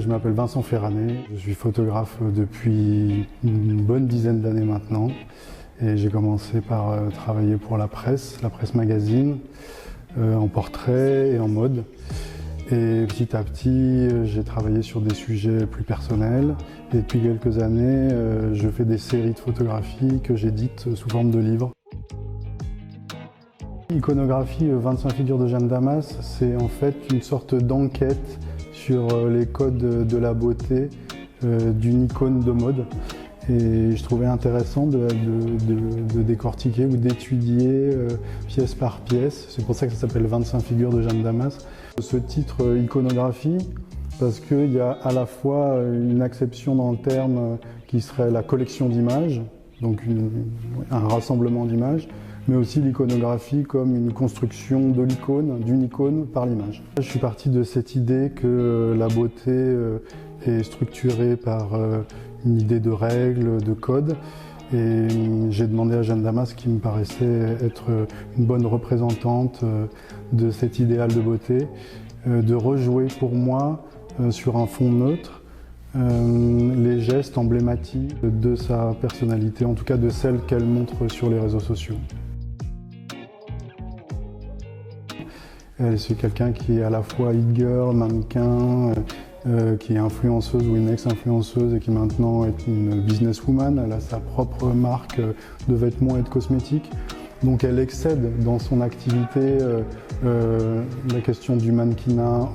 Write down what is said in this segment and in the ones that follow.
Je m'appelle Vincent Ferranet, je suis photographe depuis une bonne dizaine d'années maintenant et j'ai commencé par travailler pour la presse magazine, en portrait et en mode. Et petit à petit, j'ai travaillé sur des sujets plus personnels et depuis quelques années, je fais des séries de photographies que j'édite sous forme de livres. L'iconographie 25 figures de Jeanne Damas, c'est en fait une sorte d'enquête sur les codes de la beauté d'une icône de mode. Et je trouvais intéressant de décortiquer ou d'étudier pièce par pièce. C'est pour ça que ça s'appelle 25 figures de Jeanne Damas. Ce titre iconographie, parce qu'il y a à la fois une acception dans le terme qui serait la collection d'images, donc un rassemblement d'images, mais aussi l'iconographie comme une construction de l'icône, d'une icône par l'image. Je suis parti de cette idée que la beauté est structurée par une idée de règles, de codes, et j'ai demandé à Jeanne Damas, qui me paraissait être une bonne représentante de cet idéal de beauté, de rejouer pour moi sur un fond neutre les gestes emblématiques de sa personnalité, en tout cas de celle qu'elle montre sur les réseaux sociaux. C'est quelqu'un qui est à la fois e-girl, mannequin, qui est influenceuse ou une ex-influenceuse et qui maintenant est une businesswoman. Elle a sa propre marque de vêtements et de cosmétiques. Donc elle excède dans son activité la question du mannequinat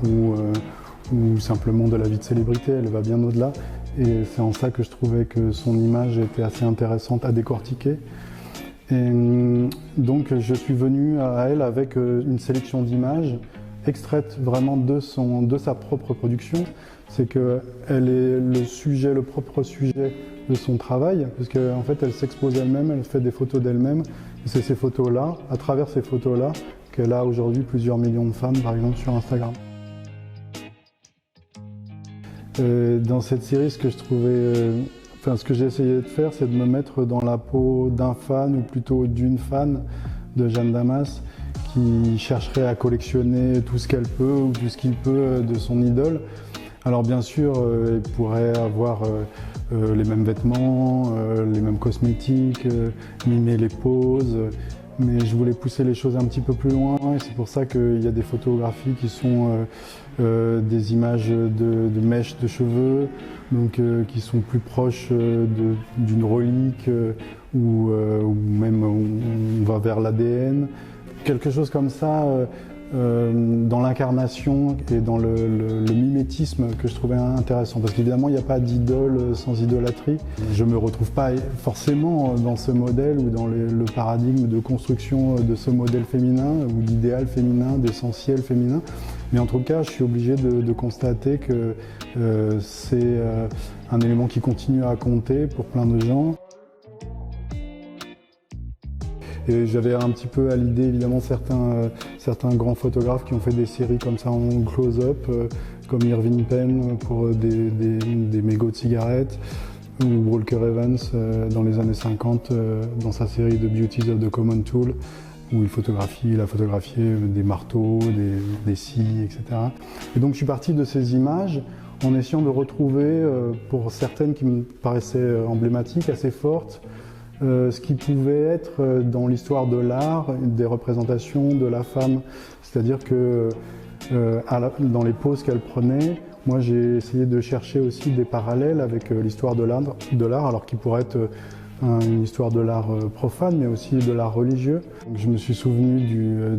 ou simplement de la vie de célébrité. Elle va bien au-delà. Et c'est en ça que je trouvais que son image était assez intéressante à décortiquer. Et donc je suis venu à elle avec une sélection d'images extraites vraiment de sa propre production. C'est qu'elle est le propre sujet de son travail, parce qu'en fait elle s'expose elle-même, elle fait des photos d'elle-même. Et c'est ces photos-là, à travers ces photos-là, qu'elle a aujourd'hui plusieurs millions de fans, par exemple sur Instagram. Dans cette série, ce que j'ai essayé de faire, c'est de me mettre dans la peau d'un fan, ou plutôt d'une fan de Jeanne Damas, qui chercherait à collectionner tout ce qu'elle peut ou tout ce qu'il peut de son idole. Alors bien sûr, elle pourrait avoir les mêmes vêtements, les mêmes cosmétiques, mimer les poses, mais je voulais pousser les choses un petit peu plus loin et c'est pour ça qu'il y a des photographies qui sont des images de mèches de cheveux, donc qui sont plus proches d'une relique ou même on va vers l'ADN. Quelque chose comme ça dans l'incarnation et dans le mimétisme que je trouvais intéressant. Parce qu'évidemment, il n'y a pas d'idole sans idolâtrie. Je ne me retrouve pas forcément dans ce modèle ou dans le paradigme de construction de ce modèle féminin ou d'idéal féminin, d'essentiel féminin. Mais en tout cas, je suis obligé de constater que c'est un élément qui continue à compter pour plein de gens. Et j'avais un petit peu à l'idée évidemment certains grands photographes qui ont fait des séries comme ça en close-up, comme Irving Penn pour des mégots de cigarettes, ou Walker Evans dans les années 50 dans sa série The Beauties of the Common Tool, où il a photographié des marteaux, des scies, etc. Et donc je suis parti de ces images en essayant de retrouver, pour certaines qui me paraissaient emblématiques, assez fortes, ce qui pouvait être dans l'histoire de l'art, des représentations de la femme. C'est-à-dire que dans les poses qu'elle prenait, moi j'ai essayé de chercher aussi des parallèles avec l'histoire de l'art, alors qui pourrait être une histoire de l'art profane, mais aussi de l'art religieux. Donc, je me suis souvenu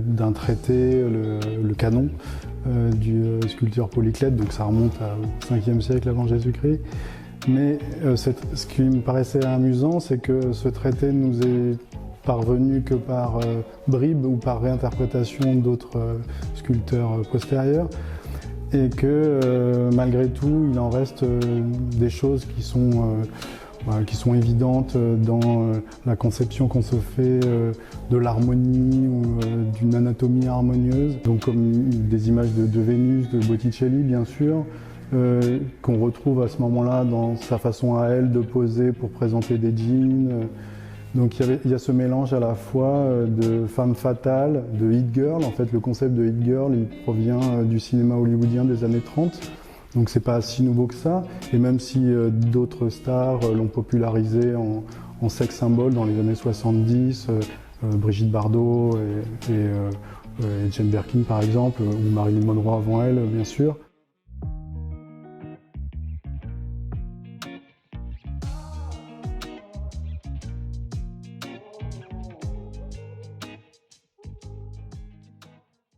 d'un traité, le Canon, du sculpteur Polyclète, donc ça remonte au 5e siècle avant Jésus-Christ. Mais ce qui me paraissait amusant, c'est que ce traité nous est parvenu que par bribes ou par réinterprétation d'autres sculpteurs postérieurs, et que malgré tout, il en reste des choses qui sont évidentes dans la conception qu'on se fait de l'harmonie ou d'une anatomie harmonieuse, donc comme des images de Vénus, de Botticelli bien sûr, qu'on retrouve à ce moment-là dans sa façon à elle de poser pour présenter des jeans. Donc il y a ce mélange à la fois de femme fatale, de hit girl. En fait, le concept de hit girl, il provient du cinéma hollywoodien des années 30, Donc c'est pas si nouveau que ça, et même si d'autres stars l'ont popularisé en sex symbole dans les années 70, Brigitte Bardot et Jane Birkin par exemple, ou Marilyn Monroe avant elle bien sûr.